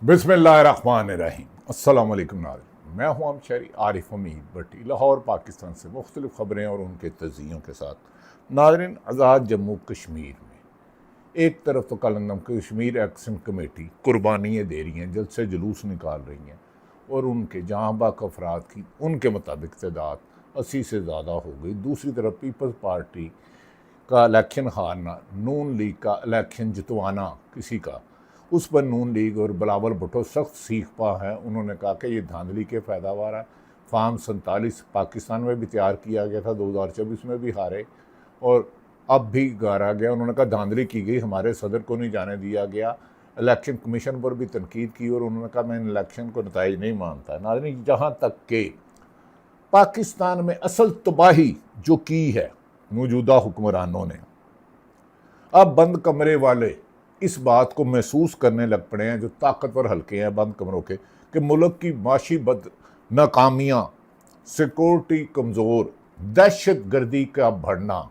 बिस्मिल्लाहिर्रहमानिर्रहीम। अस्सलाम वालेकुम नाज़रीन, मैं हूं शहरी आरिफ हमीद भट्टी, लाहौर पाकिस्तान से मुख्तलिफ ख़बरें और उनके तज़ियों के साथ। नाज़रीन, आज़ाद जम्मू कश्मीर में एक तरफ तो कलंदम कश्मीर एक्शन कमेटी कुर्बानियाँ दे रही हैं, जल्द से जुलूस निकाल रही हैं और उनके जहाँ बाक अफराद की उनके मुताबिक तादाद 80 से ज़्यादा हो गई। दूसरी तरफ पीपल्स पार्टी का इलेक्शन हारना, नून लीग का इलेक्शन जितवाना किसी का, उस पर नून लीग और बिलावल भुट्टो सख्त सीख पा है। उन्होंने कहा कि ये धांधली के पैदावार है। फार्म 47 पाकिस्तान में भी तैयार किया गया था, 2024 में भी हारे और अब भी हारा गया। उन्होंने कहा धांधली की गई, हमारे सदर को नहीं जाने दिया गया। इलेक्शन कमीशन पर भी तनकीद की और उन्होंने कहा मैं इन इलेक्शन को नताइज नहीं मानता। नाज़रीन, जहाँ तक के पाकिस्तान में असल तबाही जो की है मौजूदा हुक्मरानों ने, अब बंद कमरे वाले इस बात को महसूस करने लग पड़े हैं, जो ताकतवर हल्के हैं बंद कमरों के, कि मुल्क की माशी बद नाकामियाँ, सिक्योरिटी कमज़ोर, दहशत गर्दी का बढ़ना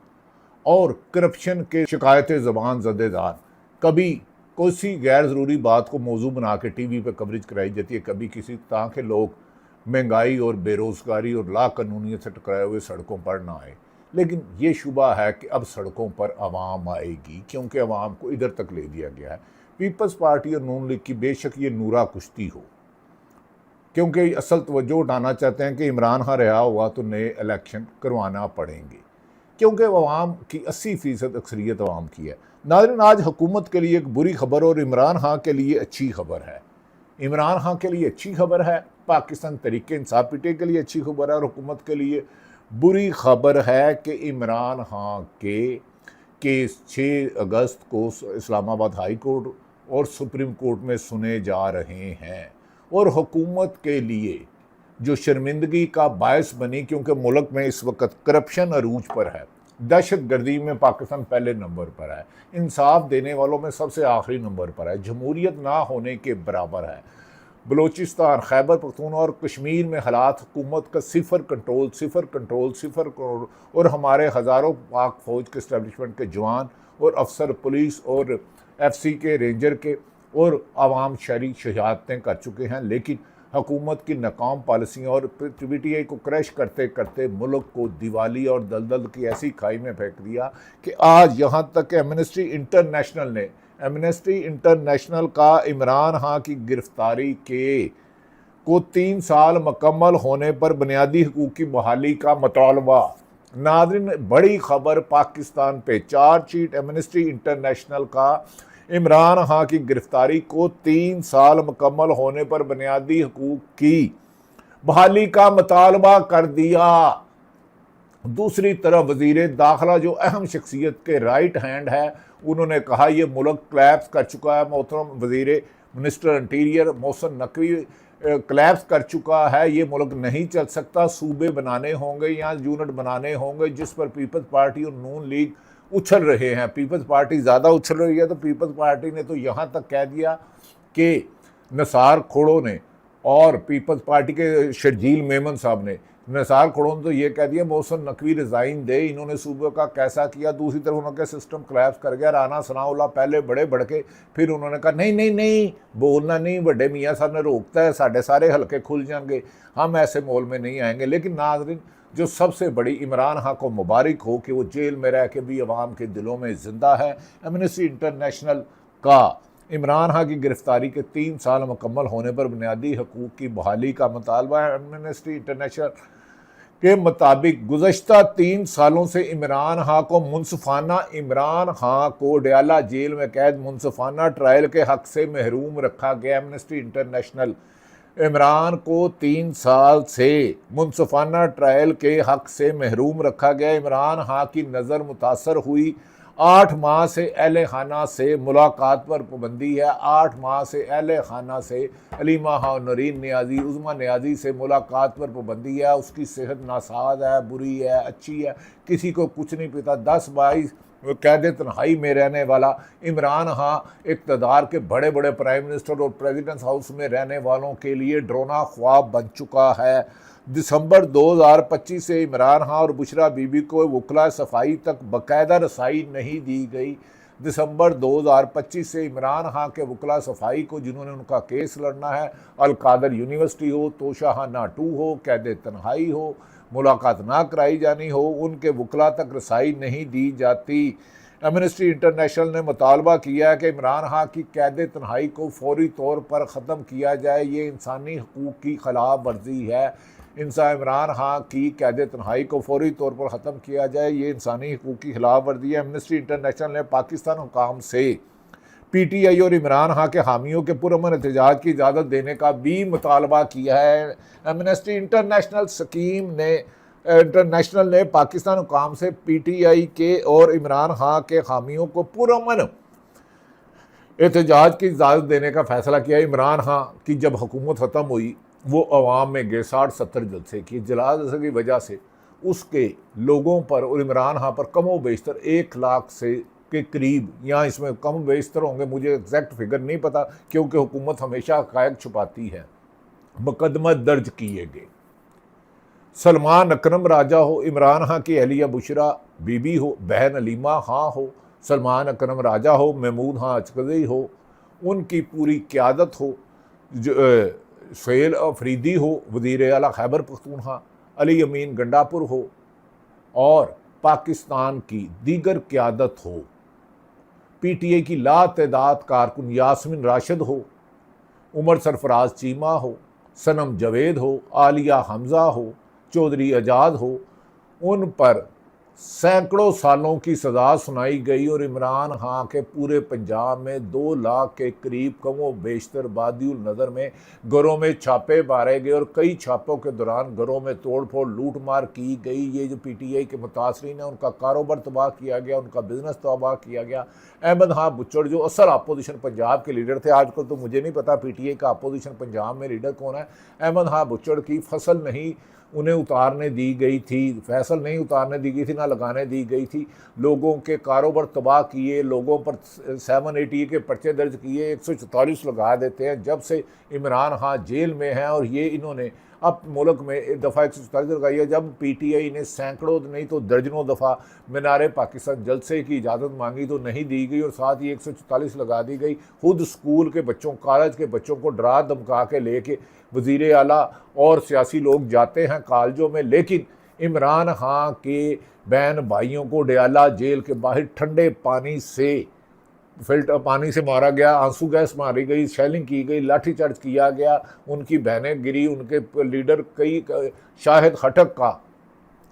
और करप्शन के शिकायतें ज़बान ज़देदार, कभी कोई गैर ज़रूरी बात को मौजू बना के टीवी पर कवरेज कराई जाती है, कभी किसी तरह के लोग महंगाई और बेरोज़गारी और लाकानूनियत से टकराए हुए सड़कों पर ना आए। लेकिन ये शुबा है कि अब सड़कों पर आवाम आएगी, क्योंकि आवाम को इधर तक ले दिया गया है। पीपल्स पार्टी और नून लीग की बेशक ये नूरा कुश्ती हो, क्योंकि असल तवज्जो उठाना चाहते हैं कि इमरान खान रहा हुआ तो नए इलेक्शन करवाना पड़ेंगे, क्योंकि आवाम की 80% अक्सरियत आवाम की है। नाज़रीन, आज हुकूमत के लिए एक बुरी खबर और इमरान खान के लिए अच्छी खबर है। इमरान खान के लिए अच्छी खबर है, पाकिस्तान तहरीक इंसाफ पीटी के लिए अच्छी खबर है और हुकूमत के लिए बुरी खबर है कि इमरान खान के केस 6 अगस्त को इस्लामाबाद हाई कोर्ट और सुप्रीम कोर्ट में सुने जा रहे हैं और हुकूमत के लिए जो शर्मिंदगी का बायस बनी, क्योंकि मुल्क में इस वक्त करप्शन अरूज पर है, दहशत गर्दी में पाकिस्तान पहले नंबर पर है, इंसाफ देने वालों में सबसे आखिरी नंबर पर है, जमहूरियत ना होने के बराबर है। बलूचिस्तान, खैबर पख्तूनख्वा और कश्मीर में हालात हुकूमत का सिफर कंट्रोल और हमारे हज़ारों पाक फ़ौज के इस्टेब्लिशमेंट के जवान और अफसर, पुलिस और FC के रेंजर के और आवाम शहरी शहादतें कर चुके हैं। लेकिन हुकूमत की नाकाम पॉलिसियाँ और PTI को क्रैश करते करते मुल्क को दिवाली और दलदल की ऐसी खाई में फेंक दिया कि आज यहाँ तक कि एमनेस्टी इंटरनेशनल का इमरान खान की गिरफ्तारी को 3 साल मुकम्मल होने पर बुनियादी हकूक़ की बहाली का मुतालबा। नाज़रीन, बड़ी खबर पाकिस्तान पे, चार्जशीट एमनेस्टी इंटरनेशनल का इमरान खान की गिरफ्तारी को 3 साल मुकम्मल होने पर बुनियादी हकूक़ की बहाली का मुतालबा कर दिया। दूसरी तरफ वज़ीर दाखिला, जो अहम शख्सियत के राइट हैंड है, उन्होंने कहा यह मुल्क क्लैप्स कर चुका है। मोहतरम minister interior Mohsin Naqvi claps कर चुका है, ये मुल्क नहीं चल सकता, सूबे बनाने होंगे या यूनिट बनाने होंगे, जिस पर पीपल्स पार्टी और नून लीग उछल रहे हैं। पीपल्स पार्टी ज़्यादा उछल रही है, तो पीपल्स पार्टी ने तो यहाँ तक कह दिया कि निसार खोड़ो ने और पीपल्स पार्टी के शर्जील मेमन साहब ने, निसार खोड़ो ने तो ये कह दिया मोहसिन नकवी रिज़ाइन दे, इन्होंने सूबे का कैसा किया। दूसरी तरफ उनका सिस्टम क्लैप्स कर गया। राना सनाउल्लाह पहले बड़े भड़के, फिर उन्होंने कहा नहीं बोलना नहीं, बड़े मियाँ साहब ने रोकता है, साढ़े सारे हल्के खुल जाएंगे, हम ऐसे मोल में नहीं आएंगे। लेकिन नाज़रीन, जो सबसे बड़ी, इमरान खान को मुबारक हो कि वो जेल में रह के भी अवाम के दिलों में ज़िंदा है। एमनेस्टी इंटरनेशनल का इमरान खान की गिरफ्तारी के 3 साल मुकम्मल होने पर बुनियादी हकूक़ की बहाली का मुतालबा है। एमनेस्टी इंटरनेशनल के मुताबिक गुज़श्ता 3 सालों से इमरान खान को डयाला जेल में कैद मुनसफाना ट्रायल के हक़ से महरूम रखा गया। एमनेस्टी इंटरनेशनल इमरान को 3 साल से मुनसफाना ट्रायल के हक़ से महरूम रखा गया। इमरान खान की नज़र मुतासर हुई। 8 माह से अहले खाना से मुलाकात पर पाबंदी है। 8 माह से अहले खाना से अलीमा खान, नरीन नियाज़ी, उज़मा नियाज़ी से मुलाकात पर पाबंदी है। उसकी सेहत नासाज है, बुरी है, अच्छी है, किसी को कुछ नहीं पता। 10-22 कैद तन्हाई में रहने वाला इमरान खान इक़्तिदार के बड़े बड़े प्राइम मिनिस्टर और प्रेसिडेंट्स हाउस में रहने वालों के लिए डरोना ख्वाब बन चुका है। दिसंबर 2025 से इमरान खान और बुशरा बीबी को वकला सफाई तक बाकायदा रसाई नहीं दी गई। दिसंबर 2025 से इमरान खान के वकला सफाई को, जिन्होंने उनका केस लड़ना है, अलकादर यूनिवर्सिटी हो, तोशाहाना 2 हो, कैद तन्हाई हो, मुलाकात ना कराई जानी हो, उनके वकला तक रसाई नहीं दी जाती। एमनेस्टी इंटरनेशनल ने मुतालबा किया है कि इमरान खान की कैद तन्हाई को फौरी तौर पर ख़त्म किया जाए। ये इंसानी हकूक़ की खिलाफ वर्जी है। इमरान खान की कैद तन्हाई को फौरी तौर पर ख़त्म किया जाए, ये इंसानी हकूक़ की खिलाफ वर्जी है। एमनेस्टी इंटरनेशनल ने पाकिस्तान हुकाम से PTI और इमरान खान के हामियों के पुरअमन एहतजाज की इजाज़त देने का भी मुतालबा किया है। एमनेस्टी इंटरनेशनल ने पाकिस्तान हुकाम से PTI के और इमरान खान के हामियों को पुरअमन एहतजाज की इजाज़त देने का फैसला किया। इमरान खान की जब हुकूमत ख़त्म हुई, वो अवाम में गए 60-70 जलसे किए। जलसे की वजह से उसके लोगों पर और इमरान खान पर कमो बेशतर 1 लाख से के करीब, या इसमें कम बेशतर होंगे, मुझे एग्जैक्ट फिगर नहीं पता, क्योंकि हुकूमत हमेशा हक़ाइक़ छुपाती है, मुकदमा दर्ज किए गए। सलमान अकरम राजा हो, इमरान खान की अहलिया बुशरा बीबी हो, बहन अलीमा खां हो, सलमान अकरम राजा हो, महमूद खां अचकज़ई हो, उनकी पूरी क़यादत हो, सुहेल अफरीदी हो, वज़ीर आला खैबर पख्तूनख्वा, अली अमीन गंडापुर हो, और पाकिस्तान की दीगर क़यादत हो, PTI की लातदाद कारकुन यास्मिन राशिद हो, उमर सरफराज चीमा हो, सनम जावेद हो, आलिया हमज़ा हो, चौधरी आज़ाद हो, उन पर सैकड़ों सालों की सज़ा सुनाई गई। और इमरान खान के पूरे पंजाब में 2 लाख के करीब कमो बेशतर बादिउल नज़र में घरों में छापे मारे गए, और कई छापों के दौरान घरों में तोड़ फोड़ लूट मार की गई। ये जो PTI के मुतासरीन हैं, उनका कारोबार तबाह किया गया, उनका बिजनेस तबाह किया गया। अहमद खां बुच्चड़ जो असल अपोजिशन पंजाब के लीडर थे, आजकल तो मुझे नहीं पता PTI का अपोजिशन पंजाब में लीडर कौन है, अहमद खां बुच्चड़ की फसल नहीं उन्हें उतारने दी गई थी, फैसल नहीं उतारने दी गई थी, ना लगाने दी गई थी। लोगों के कारोबार तबाह किए, लोगों पर 780 के पर्चे दर्ज किए, 144 लगा देते हैं। जब से इमरान खान जेल में हैं, और ये इन्होंने अब मुल्क में दफ़ा 144 लगाई है, जब PTI ने सैकड़ों नहीं तो दर्जनों दफ़ा मीनार पाकिस्तान जलसे की इजाज़त मांगी तो नहीं दी गई, और साथ ही 144 लगा दी गई। खुद स्कूल के बच्चों, कॉलेज के बच्चों को डरा धमका के लेके वज़ीर आला और सियासी लोग जाते हैं कॉलेजों में, लेकिन इमरान खान के बहन भाइयों को डयाला जेल के बाहर ठंडे पानी से, फिल्टर पानी से मारा गया, आंसू गैस मारी गई, शेलिंग की गई, लाठीचार्ज किया गया, उनकी बहनें गिरी, उनके लीडर कई शाहिद खटक का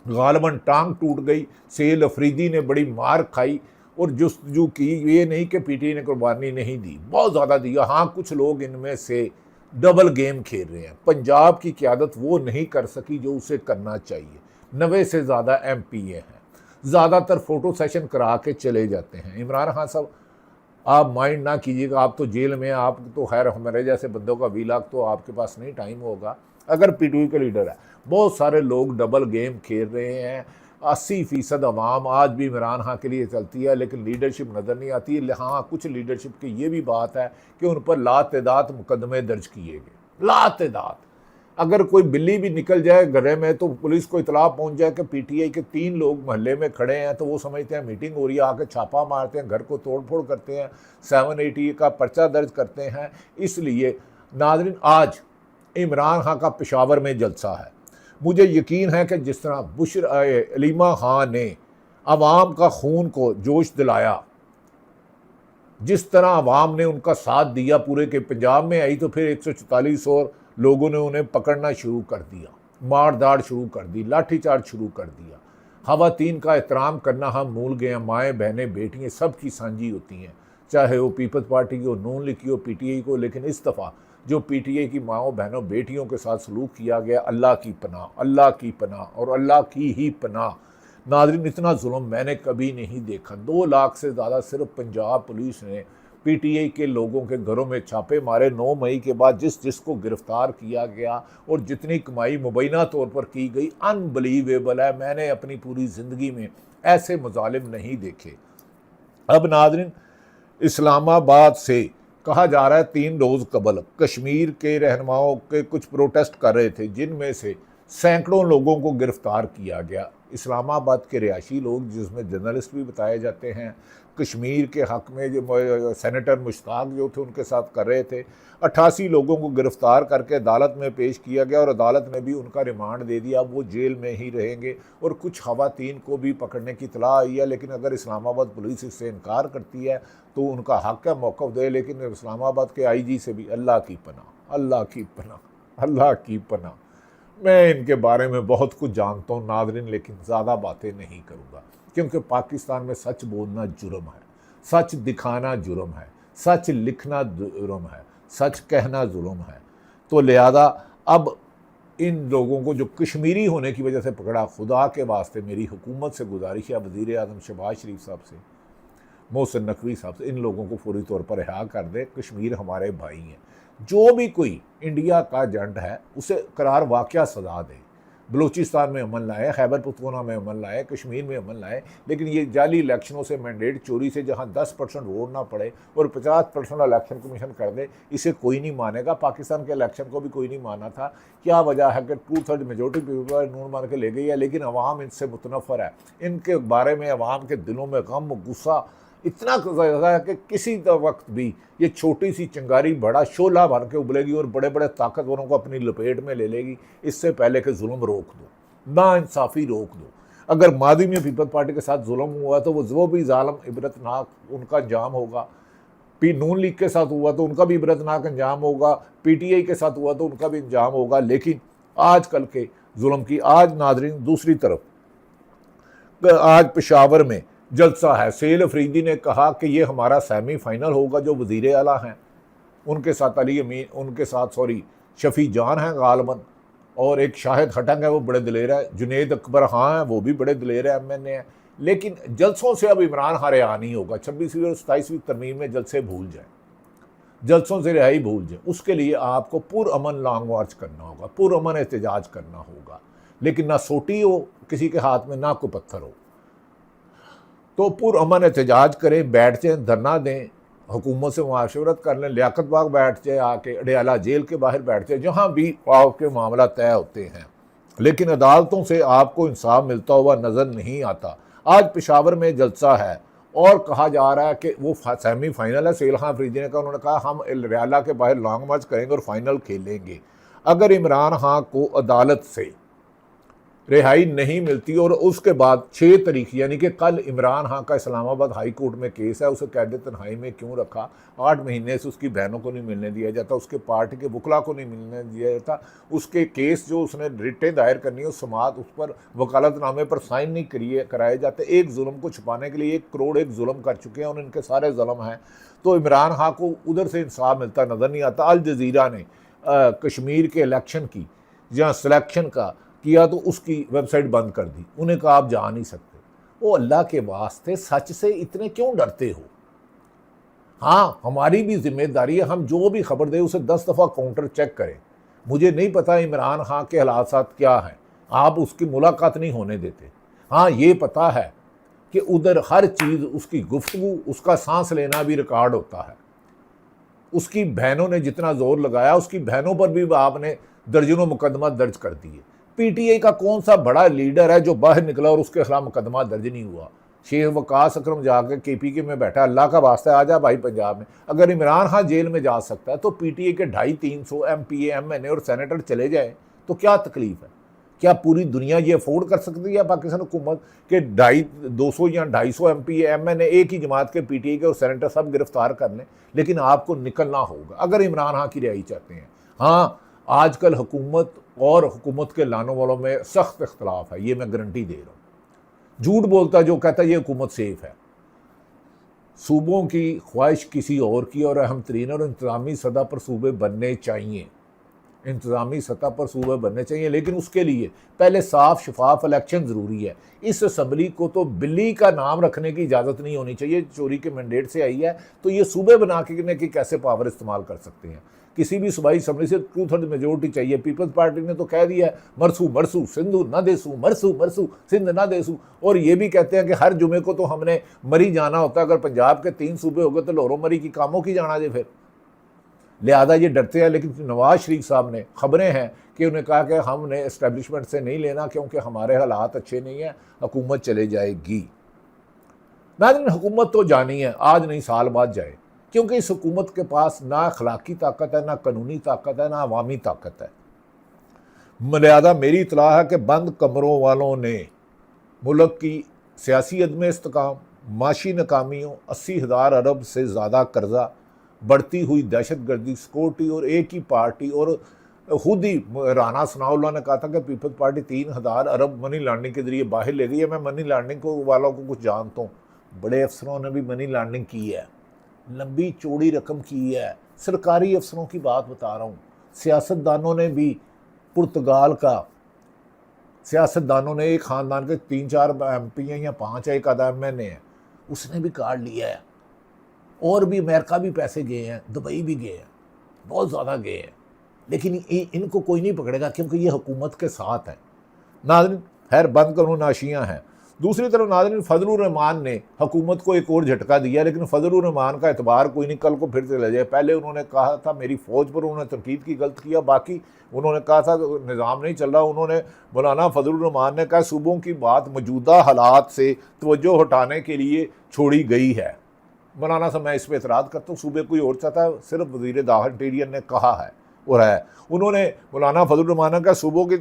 गालबन टांग टूट गई, सेल अफरीदी ने बड़ी मार खाई और जुस्तजू की। ये नहीं कि PTI ने कुर्बानी नहीं दी, बहुत ज़्यादा दिया। हाँ, कुछ लोग इनमें से डबल गेम खेल रहे हैं। पंजाब की क़यादत वो नहीं कर सकी जो उसे करना चाहिए। 90 से ज़्यादा MPA हैं, ज़्यादातर फ़ोटो सेशन करा के चले जाते हैं। इमरान खान साहब, आप माइंड ना कीजिएगा, आप तो जेल में, आप तो खैर हमारे जैसे बंदों का वीलाग तो आपके पास नहीं टाइम होगा। अगर PTI के लीडर है, बहुत सारे लोग डबल गेम खेल रहे हैं। 80% अवाम आज भी इमरान खान के लिए चलती है, लेकिन लीडरशिप नज़र नहीं आती। हाँ, कुछ लीडरशिप की ये भी बात है कि उन पर लातदाद मुकदमे दर्ज किए गए, लातदाद। अगर कोई बिल्ली भी निकल जाए घरे में तो पुलिस को इतला पहुंच जाए कि PTI के 3 लोग मोहल्ले में खड़े हैं, तो वो समझते हैं मीटिंग हो रही है, आके छापा मारते हैं, घर को तोड़ फोड़ करते हैं, 780 का पर्चा दर्ज करते हैं। इसलिए नाज़रीन, आज इमरान खान का पेशावर में जलसा है। मुझे यकीन है कि जिस तरह अलीमा खान ने अवाम का खून को जोश दिलाया, जिस तरह अवाम ने उनका साथ दिया, पूरे के पंजाब में आई, तो फिर 144 और लोगों ने उन्हें पकड़ना शुरू कर दिया, मार दाड़ शुरू कर दी, लाठीचार्ज शुरू कर दिया। ख़वातीन का एहतराम करना हम भूल गए हैं। माएँ, बहनें, बेटियाँ सब की सांझी होती हैं, चाहे वो पीपल्स पार्टी की हो, नून लीग की हो, PTI को। लेकिन इस दफ़ा जो PTI की माओ बहनों बेटियों के साथ सलूक किया गया, अल्लाह की पनाह, अल्लाह की पनाह और अल्लाह की ही पनाह। नाज़रीन, इतना जुल्म मैंने कभी नहीं देखा। 2 लाख से ज़्यादा सिर्फ पंजाब पुलिस ने PTI के लोगों के घरों में छापे मारे। 9 मई के बाद जिसको गिरफ्तार किया गया और जितनी कमाई मुबैना तौर पर की गई, अनबिलीवेबल है। मैंने अपनी पूरी ज़िंदगी में ऐसे मुजालिम नहीं देखे। अब नाज़रीन, इस्लामाबाद से कहा जा रहा है 3 रोज़ कबल कश्मीर के रहनुमाओं के कुछ प्रोटेस्ट कर रहे थे, जिनमें से सैकड़ों लोगों को गिरफ्तार किया गया। इस्लामाबाद के रिहायशी लोग, जिसमें जर्नलिस्ट भी बताए जाते हैं, कश्मीर के हक़ में जो सेनेटर मुश्ताक जो थे उनके साथ कर रहे थे। 88 लोगों को गिरफ़्तार करके अदालत में पेश किया गया और अदालत ने भी उनका रिमांड दे दिया, वो जेल में ही रहेंगे। और कुछ ख़वातीन को भी पकड़ने की इत्तला आई है, लेकिन अगर इस्लामाबाद पुलिस इससे इनकार करती है तो उनका हक़ है मौक़िफ़ दे। लेकिन इस्लामाबाद के IG से भी अल्लाह की पनाह, अल्लाह की पनाह, अल्लाह की पनाह। मैं इनके बारे में बहुत कुछ जानता हूँ नाज़रीन, लेकिन ज़्यादा बातें नहीं करूँगा, क्योंकि पाकिस्तान में सच बोलना जुर्म है, सच दिखाना जुर्म है, सच लिखना जुर्म है, सच कहना जुर्म है। तो लिहाजा अब इन लोगों को जो कश्मीरी होने की वजह से पकड़ा, खुदा के वास्ते मेरी हुकूमत से गुजारिश है, वज़ीर आज़म शहबाज शरीफ साहब से, मोहसिन नकवी साहब से, इन लोगों को फौरी तौर पर रिहा कर दे। कश्मीर हमारे भाई हैं। जो भी कोई इंडिया का एजेंट है उसे करार वाक़या सज़ा दे। बलूचिस्तान में अमन लाए, खैबर पख्तूनख्वा में अमन लाए, कश्मीर में अमन लाए, लेकिन ये जाली इलेक्शनों से मैंडेट चोरी से जहाँ 10% वोट ना पड़े और 50% इलेक्शन कमीशन कर दे, इसे कोई नहीं मानेगा। पाकिस्तान के इलेक्शन को भी कोई नहीं माना था। क्या वजह है कि 2/3 मेजोरिटी पीपल नून मान के ले गई है, लेकिन अवाम इनसे मुतनफ़र है। इनके बारे में अवाम के दिलों में गम गुस्सा इतना ज़्यादा है कि किसी वक्त भी ये छोटी सी चिंगारी बड़ा शोला भर के उबलेगी और बड़े बड़े ताकतवरों को अपनी लपेट में ले लेगी। इससे पहले कि जुल्म रोक दो, नाइंसाफ़ी रोक दो। अगर मादी में पीपल्स पार्टी के साथ जुल्म हुआ तो वो भी ज़ालिम इबरतनाक उनका अंजाम होगा। नून लीग के साथ हुआ तो उनका भी इबरतनाक अंजाम होगा, PTI के साथ हुआ तो उनका भी अंजाम होगा। लेकिन आजकल के जुल्म की आज नाज़रीन दूसरी तरफ आज पेशावर में जलसा है। सेल अफरीदी ने कहा कि ये हमारा सेमीफाइनल होगा। जो वज़ीर आला हैं उनके साथ अली अमीन, उनके साथ शफ़ी जान हैं गालबन, और एक शाहिद खटंग है वो बड़े दिलेर है, जुनेद अकबर हाँ हैं वो भी बड़े दिलेर है, MNA है। लेकिन जलसों से अब इमरान खान रिहा नहीं होगा। 26वीं और 27वीं तरमीम में जलसे भूल जाए, जलसों से रिहाई भूल जाए। उसके लिए आपको पुरअमन लॉन्ग मार्च करना होगा, पुरअमन एहतजाज करना होगा, लेकिन ना सोटी हो किसी के हाथ में, ना कोई पत्थर हो। तो पुरअमन एहतजाज करें, बैठ जाएँ, धरना दें, हुकूमत से मुआशरत कर लें, लियाकत बाग बैठ जाए, आके अडयाला जेल के बाहर बैठ जाए, जहाँ भी आपके मामला तय होते हैं। लेकिन अदालतों से आपको इंसाफ मिलता हुआ नज़र नहीं आता। आज पेशावर में जलसा है और कहा जा रहा है कि वो सेमीफाइनल है। सेल खान अफरीदी ने कहा, उन्होंने कहा हम अडयाला के बाहर लॉन्ग मार्च करेंगे और फाइनल खेलेंगे। अगर इमरान खान को अदालत से रिहाई नहीं मिलती और उसके बाद 6 तारीख यानी कि कल इमरान खान का इस्लामाबाद हाई कोर्ट में केस है, उसे कैद तन्हाई में क्यों रखा, 8 महीने से उसकी बहनों को नहीं मिलने दिया जाता, उसके पार्टी के वकला को नहीं मिलने दिया जाता, उसके केस जो उसने रिटें दायर करनी है उस समात उस पर वकालतनामे पर साइन नहीं कराए जाते। एक जुल्म को छुपाने के लिए 1 करोड़ एक जुल्म कर चुके हैं और इनके सारे जुल्म हैं। तो इमरान खान को उधर से इंसाफ मिलता नज़र नहीं आता। अल जज़ीरा ने कश्मीर के इलेक्शन की जहाँ सिलेक्शन का किया तो उसकी वेबसाइट बंद कर दी। उन्हें कहा आप जा नहीं सकते। वो अल्लाह के वास्ते सच से इतने क्यों डरते हो? हाँ, हमारी भी जिम्मेदारी है, हम जो भी खबर दें उसे 10 दफ़ा काउंटर चेक करें। मुझे नहीं पता इमरान खान के हालात क्या हैं, आप उसकी मुलाकात नहीं होने देते। हाँ, ये पता है कि उधर हर चीज़, उसकी गुफ्तगू, उसका सांस लेना भी रिकॉर्ड होता है। उसकी बहनों ने जितना जोर लगाया, उसकी बहनों पर भी आपने दर्जनों मुकदमा दर्ज कर दिए। PTI का कौन सा बड़ा लीडर है जो बाहर निकला और उसके खिलाफ मुकदमा दर्ज नहीं हुआ? शेख वकास अकरम जाकर KPK में बैठा, अल्लाह का वास्ता आ जा भाई पंजाब में। अगर इमरान खान जेल में जा सकता है तो PTI के 250-300 MPA MNA और सेनेटर चले जाए तो क्या तकलीफ है? क्या पूरी दुनिया ये अफोर्ड कर सकती है पाकिस्तान हुकूमत के 200 या 250 MPA MNA एक ही जमात के PTI के और सेनेटर सब गिरफ्तार कर लें? लेकिन आपको निकलना होगा अगर इमरान खान की रिहाई चाहते हैं। हाँ, आजकल हुकूमत और हुकूमत के लाने वालों में सख्त इख्तलाफ है, ये मैं गारंटी दे रहा हूँ। झूठ बोलता जो कहता है ये हुकूमत सेफ है। सूबों की ख्वाहिश किसी और की और अहम तरीन और इंतज़ामी सतह पर सूबे बनने चाहिए, इंतज़ामी सतह पर सूबे बनने चाहिए, लेकिन उसके लिए पहले साफ शफाफ इलेक्शन ज़रूरी है। इस असम्बली को तो बिल्ली का नाम रखने की इजाज़त नहीं होनी चाहिए, चोरी के मैंडेट से आई है, तो ये सूबे बना के कैसे पावर इस्तेमाल कर सकते हैं? किसी भी सूबाई असम्बली से 2/3 मेजोरिटी चाहिए। पीपल्स पार्टी ने तो कह दिया है मरसू मरसू सिंधु ना देसू, मरसू मरसू सिंध ना देसू, और ये भी कहते हैं कि हर जुमे को तो हमने मरी जाना होता है। अगर पंजाब के 3 सूबे हो गए तो लाहौर मरी की कामों की जाना जे फिर, लिहाजा ये डरते हैं। लेकिन नवाज शरीफ साहब ने खबरें हैं कि उन्हें कहा कि हमने इस्टेब्लिशमेंट से नहीं लेना क्योंकि हमारे हालात अच्छे नहीं हैं, हुकूमत चले जाएगी। नाज़रीन, हुकूमत तो जानी है, आज नहीं साल बाद जाए, क्योंकि इस हुकूमत के पास ना अखलाकी ताकत है, ना कानूनी ताकत है, ना अवामी ताकत है। लिहाजा मेरी इतला है कि बंद कमरों वालों ने मुल्क की सियासी अदम इस्तेकाम, माशी नाकामियों, 80,000 अरब से ज़्यादा कर्जा, बढ़ती हुई दहशत गर्दी, सिक्योरिटी और एक ही पार्टी, और खुद ही राना सनाउल्लाह ने कहा था कि पीपल्स पार्टी 3,000 अरब मनी लॉन्ड्रिंग के जरिए बाहर ले गई है। मैं मनी लॉन्ड्रिंग को वालों को कुछ जानता हूँ, बड़े अफसरों ने भी मनी लॉन्ड्रिंग की है, लंबी चौड़ी रकम की है, सरकारी अफसरों की बात बता रहा हूँ। सियासतदानों ने भी, पुर्तगाल का सियासतदानों ने, एक ख़ानदान के 3-4 MP हैं या 5 है, एक आधा MN है, उसने भी कार्ड लिया है, और भी अमेरिका भी पैसे गए हैं, दुबई भी गए हैं, बहुत ज़्यादा गए हैं, लेकिन इनको कोई नहीं पकड़ेगा क्योंकि ये हुकूमत के साथ है। नाज़रीन, खैर बंद करो नाशियाँ हैं। दूसरी तरफ नाज़रीन, फजलुर रहमान ने हुकूमत को एक और झटका दिया, लेकिन फजलुर रहमान का एतबार कोई नहीं, कल को फिर से ले जाए। पहले उन्होंने कहा था मेरी फ़ौज पर उन्होंने तनकीद की, गलत किया, बाकी उन्होंने कहा था निज़ाम नहीं चल रहा। उन्होंने मौलाना फजलुर रहमान ने कहा सूबों की बात मौजूदा हालात से तवज्जो हटाने के लिए छोड़ी गई है। मौलाना साहब, मैं इस पर एतराज़ करता हूँ, सूबे कोई और चाहता है, सिर्फ वज़ीर दाखिला इंटीरियर ने कहा है और है। उन्होंने मौलाना फजलुर रहमान का सूबों की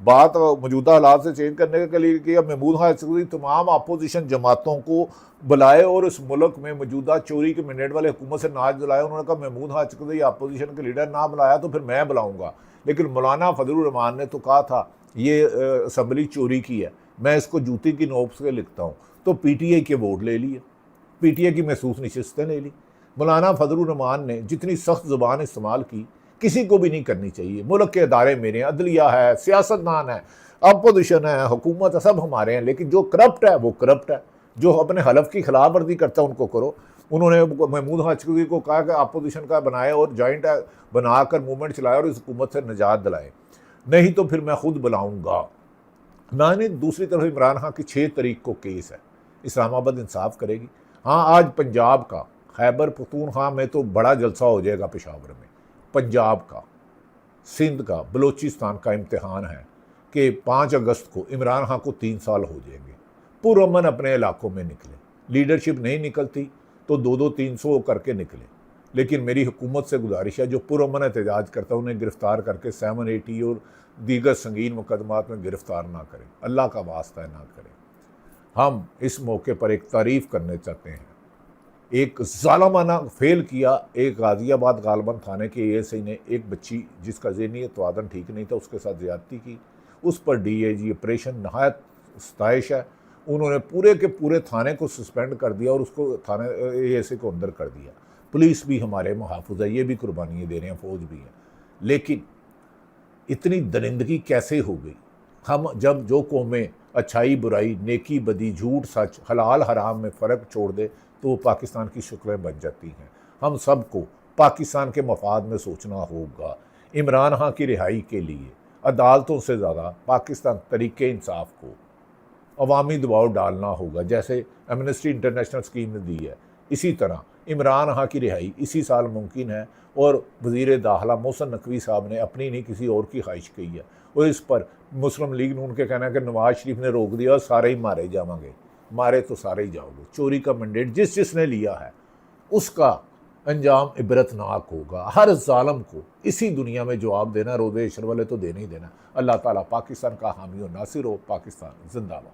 बात मौजूदा हालात से चेंज करने के लिए किया। महमूद खान चकरदी तमाम अपोजिशन जमातों को बुलाए और इस मुल्क में मौजूदा चोरी के मैंडेट वाले हुकूमत से नाज दिलाए। उन्होंने कहा महमूद खान चकरदी अपोजिशन के लीडर ना बुलाया तो फिर मैं बुलाऊँगा, लेकिन मौलाना फजलुर रहमान ने तो कहा था ये असम्बली चोरी की है, मैं इसको जूती की नोक से लिखता हूँ। तो PTI के वोट ले लिए, PTI की महसूस नशिस्तें ले ली। मौलाना फजलुर रहमान ने जितनी सख्त ज़ुबान इस्तेमाल की, किसी को भी नहीं करनी चाहिए। मुल्क के अदारे मेरे हैं, अदलिया है, सियासतदान है, अपोजिशन है, हुकूमत है, सब हमारे हैं, लेकिन जो करप्ट है वो करप्ट है, जो अपने हलफ की खिलाफ वर्जी करता है उनको करो। उन्होंने महमूद खान चकरदी को कहा कि अपोजिशन का बनाए और जॉइंट बनाकर मूवमेंट चलाए और इस हुकूमत से निजात दिलाए, नहीं तो फिर मैं खुद बुलाऊँगा। ना नहीं, दूसरी तरफ इमरान खान की 6 तारीख को केस है, इस्लामाबाद इंसाफ करेगी। हाँ, आज पंजाब का खैबर पख्तूनख्वा में तो बड़ा जलसा हो जाएगा, पेशावर में, पंजाब का, सिंध का, बलूचिस्तान का इम्तिहान है कि 5 अगस्त को इमरान खान को 3 साल हो जाएंगे। पुरअमन अपने इलाकों में निकले, लीडरशिप नहीं निकलती तो 200-300 करके निकले, लेकिन मेरी हुकूमत से गुजारिश है जो पुरअमन एहतजाज करता है उन्हें गिरफ़्तार करके 780 और दीगर संगीन मुकदमात में गिरफ़्तार ना करें, अल्लाह का वास्ता है ना करें। हम इस मौके पर एक तारीफ़ करने चाहते हैं, एक ज़ालिमाना फेल किया एक गाज़ियाबाद गालबन थाने के ASI ने, एक बच्ची जिसका ज़हनी तवाज़ुन ठीक नहीं था उसके साथ ज़्यादती की, उस पर DIG ऑपरेशन नहायत सताइश है। उन्होंने पूरे के पूरे थाने को सस्पेंड कर दिया और उसको थाने ASI को अंदर कर दिया। पुलिस भी हमारे मुहाफ़िज़ है, ये भी कुर्बानियाँ दे रहे हैं, फ़ौज भी है, लेकिन इतनी दरिंदगी कैसे हो गई? हम जब जो कौमें अच्छाई बुराई, नेकी बदी, झूठ सच, हलाल हराम में फ़र्क छोड़ दे तो वो पाकिस्तान की शक्लें बन जाती हैं। हम सबको पाकिस्तान के मफाद में सोचना होगा। इमरान खान की रिहाई के लिए अदालतों से ज़्यादा पाकिस्तान तरीके इंसाफ को अवामी दबाव डालना होगा। जैसे एमनेस्टी इंटरनेशनल स्कीम ने दी है, इसी तरह इमरान खान की रिहाई इसी साल मुमकिन है, और वज़ीर दाखिला मोहसिन नकवी साहब ने अपनी नहीं किसी और की ख्वाहिश की है, और इस पर मुस्लिम लीग ने उनके कहना है कि नवाज शरीफ ने रोक दिया और सारे ही मारे जाएंगे। मारे तो सारे ही जाओगे। चोरी का मैंडेट जिसने लिया है उसका अंजाम इबरतनाक होगा। हर जालिम को इसी दुनिया में जवाब देना, रोज़े हश्र वाले तो देना ही देना। अल्लाह ताला पाकिस्तान का हामी और नासिर हो। पाकिस्तान जिंदाबाद।